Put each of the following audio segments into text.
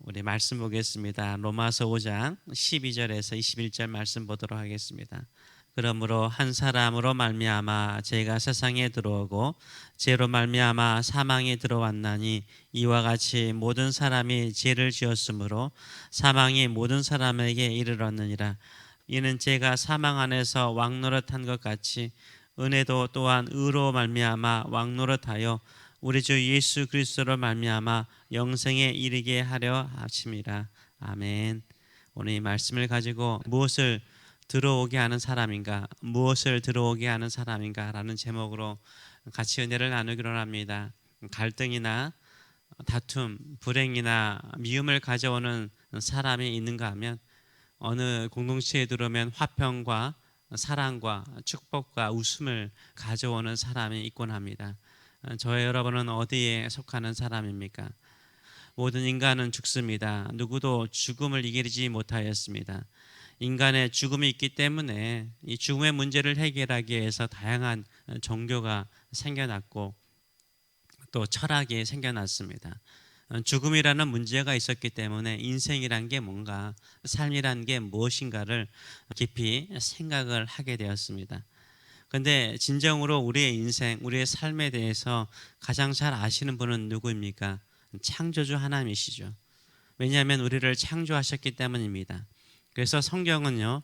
우리 말씀 보겠습니다. 로마서 5장 12절에서 21절 말씀 보도록 하겠습니다. 그러므로 한 사람으로 말미암아 죄가 세상에 들어오고 죄로 말미암아 사망이 들어왔나니 이와 같이 모든 사람이 죄를 지었으므로 사망이 모든 사람에게 이르렀느니라. 이는 죄가 사망 안에서 왕노릇한 것 같이 은혜도 또한 의로 말미암아 왕노릇하여 우리 주 예수 그리스도로 말미암아 영생에 이르게 하려 하심이라. 아멘. 오늘 이 말씀을 가지고 무엇을 들어오게 하는 사람인가, 무엇을 들어오게 하는 사람인가라는 제목으로 같이 은혜를 나누기로 합니다. 갈등이나 다툼, 불행이나 미움을 가져오는 사람이 있는가 하면 어느 공동체에 들어오면 화평과 사랑과 축복과 웃음을 가져오는 사람이 있곤 합니다. 저와 여러분은 어디에 속하는 사람입니까? 모든 인간은 죽습니다. 누구도 죽음을 이기지 못하였습니다. 인간의 죽음이 있기 때문에 이 죽음의 문제를 해결하기 위해서 다양한 종교가 생겨났고 또 철학이 생겨났습니다. 죽음이라는 문제가 있었기 때문에 인생이란 게 뭔가, 삶이란 게 무엇인가를 깊이 생각을 하게 되었습니다. 그런데 진정으로 우리의 인생, 우리의 삶에 대해서 가장 잘 아시는 분은 누구입니까? 창조주 하나님이시죠. 왜냐하면 우리를 창조하셨기 때문입니다. 그래서 성경은요,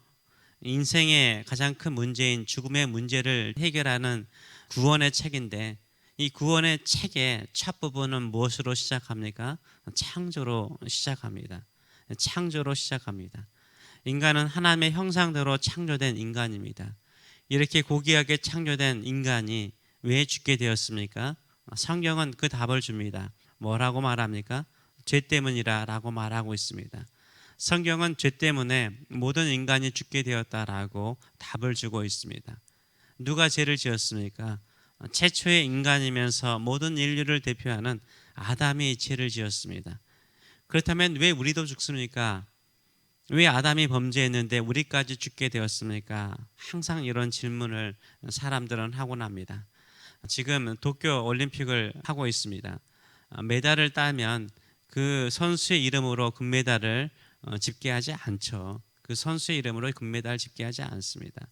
인생의 가장 큰 문제인 죽음의 문제를 해결하는 구원의 책인데, 이 구원의 책의 첫 부분은 무엇으로 시작합니까? 창조로 시작합니다. 창조로 시작합니다. 인간은 하나님의 형상대로 창조된 인간입니다. 이렇게 고귀하게 창조된 인간이 왜 죽게 되었습니까? 성경은 그 답을 줍니다. 뭐라고 말합니까? 죄 때문이라 라고 말하고 있습니다. 성경은 죄 때문에 모든 인간이 죽게 되었다라고 답을 주고 있습니다. 누가 죄를 지었습니까? 최초의 인간이면서 모든 인류를 대표하는 아담이 죄를 지었습니다. 그렇다면 왜 우리도 죽습니까? 왜 아담이 범죄했는데 우리까지 죽게 되었습니까? 항상 이런 질문을 사람들은 하곤 합니다. 지금 도쿄 올림픽을 하고 있습니다. 메달을 따면 그 선수의 이름으로 금메달을 집계하지 않죠. 그 선수의 이름으로 금메달을 집계하지 않습니다.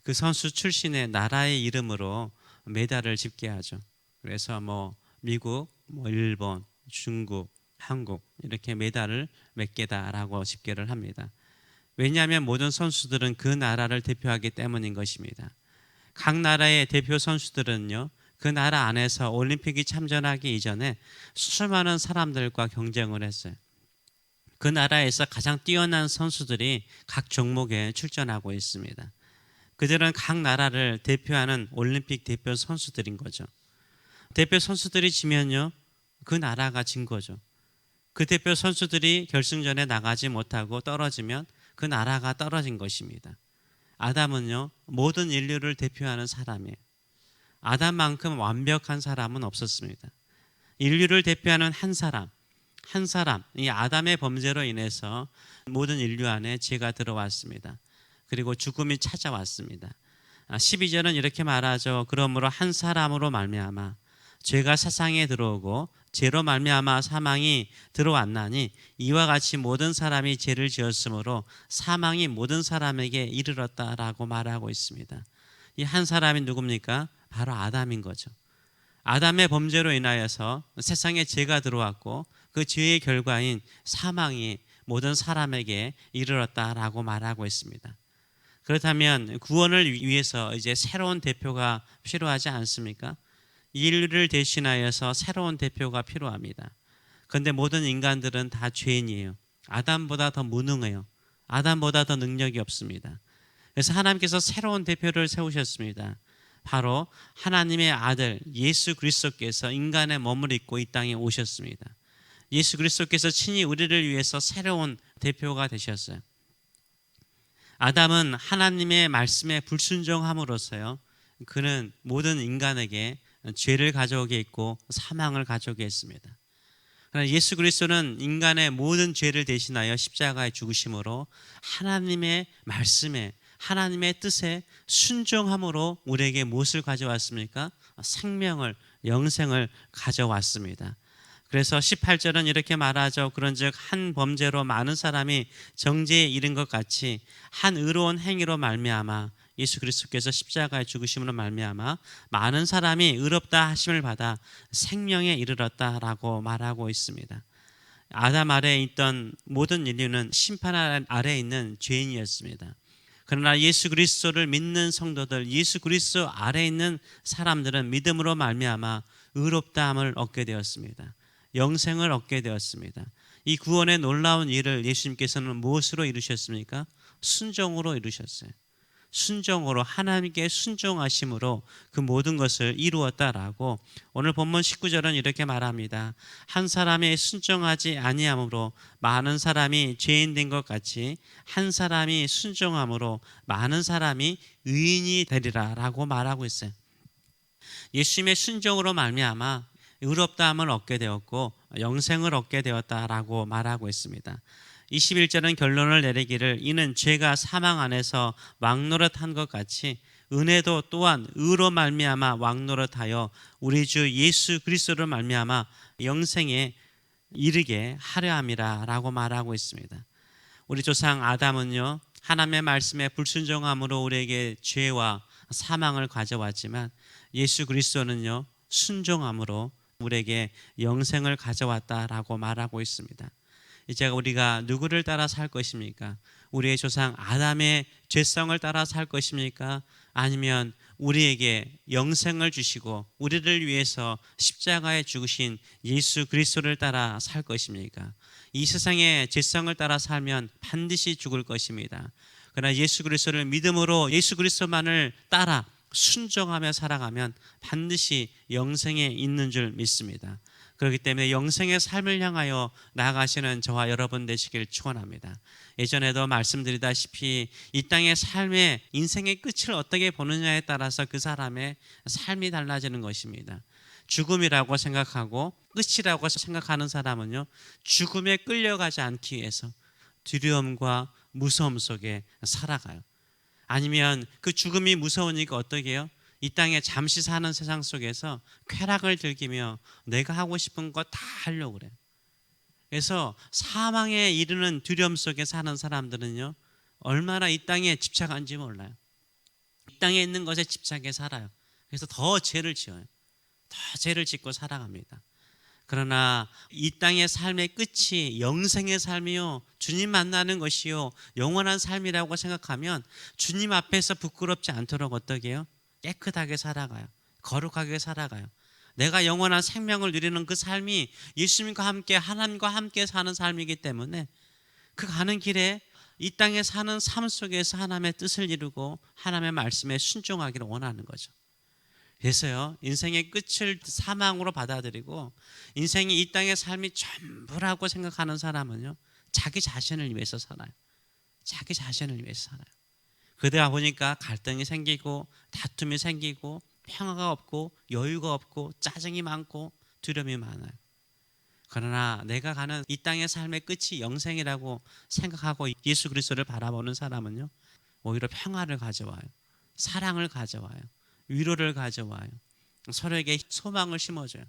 그 선수 출신의 나라의 이름으로 메달을 집계하죠. 그래서 미국, 일본, 중국, 한국 이렇게 메달을 몇 개다라고 집계를 합니다. 왜냐하면 모든 선수들은 그 나라를 대표하기 때문인 것입니다. 각 나라의 대표 선수들은요, 그 나라 안에서 올림픽이 참전하기 이전에 수많은 사람들과 경쟁을 했어요. 그 나라에서 가장 뛰어난 선수들이 각 종목에 출전하고 있습니다. 그들은 각 나라를 대표하는 올림픽 대표 선수들인 거죠. 대표 선수들이 지면요, 그 나라가 진 거죠. 그 대표 선수들이 결승전에 나가지 못하고 떨어지면 그 나라가 떨어진 것입니다. 아담은요, 모든 인류를 대표하는 사람이에요. 아담만큼 완벽한 사람은 없었습니다. 인류를 대표하는 한 사람, 이 아담의 범죄로 인해서 모든 인류 안에 죄가 들어왔습니다. 그리고 죽음이 찾아왔습니다. 12절은 이렇게 말하죠. 그러므로 한 사람으로 말미암아 죄가 세상에 들어오고 죄로 말미암아 사망이 들어왔나니 이와 같이 모든 사람이 죄를 지었으므로 사망이 모든 사람에게 이르렀다라고 말하고 있습니다. 이 한 사람이 누굽니까? 바로 아담인 거죠. 아담의 범죄로 인하여서 세상에 죄가 들어왔고 그 죄의 결과인 사망이 모든 사람에게 이르렀다라고 말하고 있습니다. 그렇다면 구원을 위해서 이제 새로운 대표가 필요하지 않습니까? 인류를 대신하여서 새로운 대표가 필요합니다. 그런데 모든 인간들은 다 죄인이에요. 아담보다 더 무능해요. 아담보다 더 능력이 없습니다. 그래서 하나님께서 새로운 대표를 세우셨습니다. 바로 하나님의 아들 예수 그리스도께서 인간의 몸을 입고 이 땅에 오셨습니다. 예수 그리스도께서 친히 우리를 위해서 새로운 대표가 되셨어요. 아담은 하나님의 말씀에 불순종함으로써요, 그는 모든 인간에게 죄를 가져오게 했고 사망을 가져오게 했습니다. 그러나 예수 그리스도는 인간의 모든 죄를 대신하여 십자가에 죽으심으로 하나님의 말씀에, 하나님의 뜻에 순종함으로 우리에게 무엇을 가져왔습니까? 생명을, 영생을 가져왔습니다. 그래서 18절은 이렇게 말하죠. 그런즉 한 범죄로 많은 사람이 정죄에 이른 것 같이 한 의로운 행위로 말미암아 예수 그리스도께서 십자가에 죽으심으로 말미암아 많은 사람이 의롭다 하심을 받아 생명에 이르렀다라고 말하고 있습니다. 아담 아래에 있던 모든 인류는 심판 아래에 있는 죄인이었습니다. 그러나 예수 그리스도를 믿는 성도들, 예수 그리스도 아래에 있는 사람들은 믿음으로 말미암아 의롭다함을 얻게 되었습니다. 영생을 얻게 되었습니다. 이 구원의 놀라운 일을 예수님께서는 무엇으로 이루셨습니까? 순종으로 이루셨어요. 순종으로, 하나님께 순종하심으로 그 모든 것을 이루었다라고 오늘 본문 19절은 이렇게 말합니다. 한 사람이 순종하지 아니함으로 많은 사람이 죄인 된 것 같이 한 사람이 순종함으로 많은 사람이 의인이 되리라라고 말하고 있어요. 예수님의 순종으로 말미암아 의롭다함을 얻게 되었고 영생을 얻게 되었다라고 말하고 있습니다. 21절은 결론을 내리기를 이는 죄가 사망 안에서 왕노릇한 것 같이 은혜도 또한 의로 말미암아 왕노릇하여 우리 주 예수 그리스도로 말미암아 영생에 이르게 하려 함이라라고 말하고 있습니다. 우리 조상 아담은요 하나님의 말씀에 불순종함으로 우리에게 죄와 사망을 가져왔지만 예수 그리스도는요 순종함으로 우리에게 영생을 가져왔다라고 말하고 있습니다. 이제 우리가 누구를 따라 살 것입니까? 우리의 조상 아담의 죄성을 따라 살 것입니까? 아니면 우리에게 영생을 주시고 우리를 위해서 십자가에 죽으신 예수 그리스도를 따라 살 것입니까? 이 세상의 죄성을 따라 살면 반드시 죽을 것입니다. 그러나 예수 그리스도를 믿음으로 예수 그리스도만을 따라 순종하며 살아가면 반드시 영생에 있는 줄 믿습니다. 그렇기 때문에 영생의 삶을 향하여 나아가시는 저와 여러분 되시길 축원합니다. 예전에도 말씀드리다시피 이 땅의 삶의 인생의 끝을 어떻게 보느냐에 따라서 그 사람의 삶이 달라지는 것입니다. 죽음이라고 생각하고 끝이라고 생각하는 사람은요 죽음에 끌려가지 않기 위해서 두려움과 무서움 속에 살아가요. 아니면 그 죽음이 무서우니까 어떻게 해요? 이 땅에 잠시 사는 세상 속에서 쾌락을 즐기며 내가 하고 싶은 거 다 하려고 그래요. 그래서 사망에 이르는 두려움 속에 사는 사람들은요 얼마나 이 땅에 집착한지 몰라요. 이 땅에 있는 것에 집착해 살아요. 그래서 더 죄를 지어요. 더 죄를 짓고 살아갑니다. 그러나 이 땅의 삶의 끝이 영생의 삶이요 주님 만나는 것이요 영원한 삶이라고 생각하면 주님 앞에서 부끄럽지 않도록 어떻게 해요? 깨끗하게 살아가요. 거룩하게 살아가요. 내가 영원한 생명을 누리는 그 삶이 예수님과 함께 하나님과 함께 사는 삶이기 때문에 그 가는 길에 이 땅에 사는 삶 속에서 하나님의 뜻을 이루고 하나님의 말씀에 순종하기를 원하는 거죠. 그래서요 인생의 끝을 사망으로 받아들이고 인생이 이 땅의 삶이 전부라고 생각하는 사람은요 자기 자신을 위해서 살아요. 자기 자신을 위해서 살아요. 그러다 보니까 갈등이 생기고 다툼이 생기고 평화가 없고 여유가 없고 짜증이 많고 두려움이 많아요. 그러나 내가 가는 이 땅의 삶의 끝이 영생이라고 생각하고 예수 그리스도를 바라보는 사람은요 오히려 평화를 가져와요. 사랑을 가져와요. 위로를 가져와요. 서로에게 소망을 심어줘요.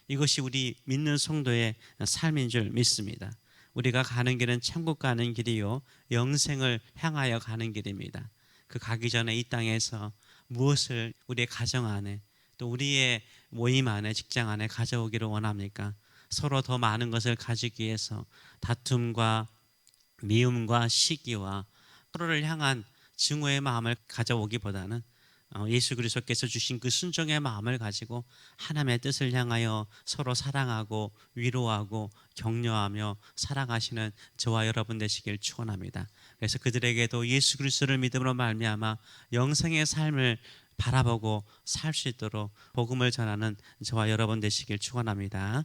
이것이 우리 믿는 성도의 삶인 줄 믿습니다. 우리가 가는 길은 천국 가는 길이요 영생을 향하여 가는 길입니다. 그 가기 전에 이 땅에서 무엇을 우리의 가정 안에 또 우리의 모임 안에 직장 안에 가져오기를 원합니까? 서로 더 많은 것을 가지기 위해서 다툼과 미움과 시기와 서로를 향한 증오의 마음을 가져오기보다는 예수 그리스도께서 주신 그 순종의 마음을 가지고 하나님의 뜻을 향하여 서로 사랑하고 위로하고 격려하며 살아가시는 저와 여러분 되시길 축원합니다. 그래서 그들에게도 예수 그리스도를 믿음으로 말미암아 영생의 삶을 바라보고 살 수 있도록 복음을 전하는 저와 여러분 되시길 축원합니다.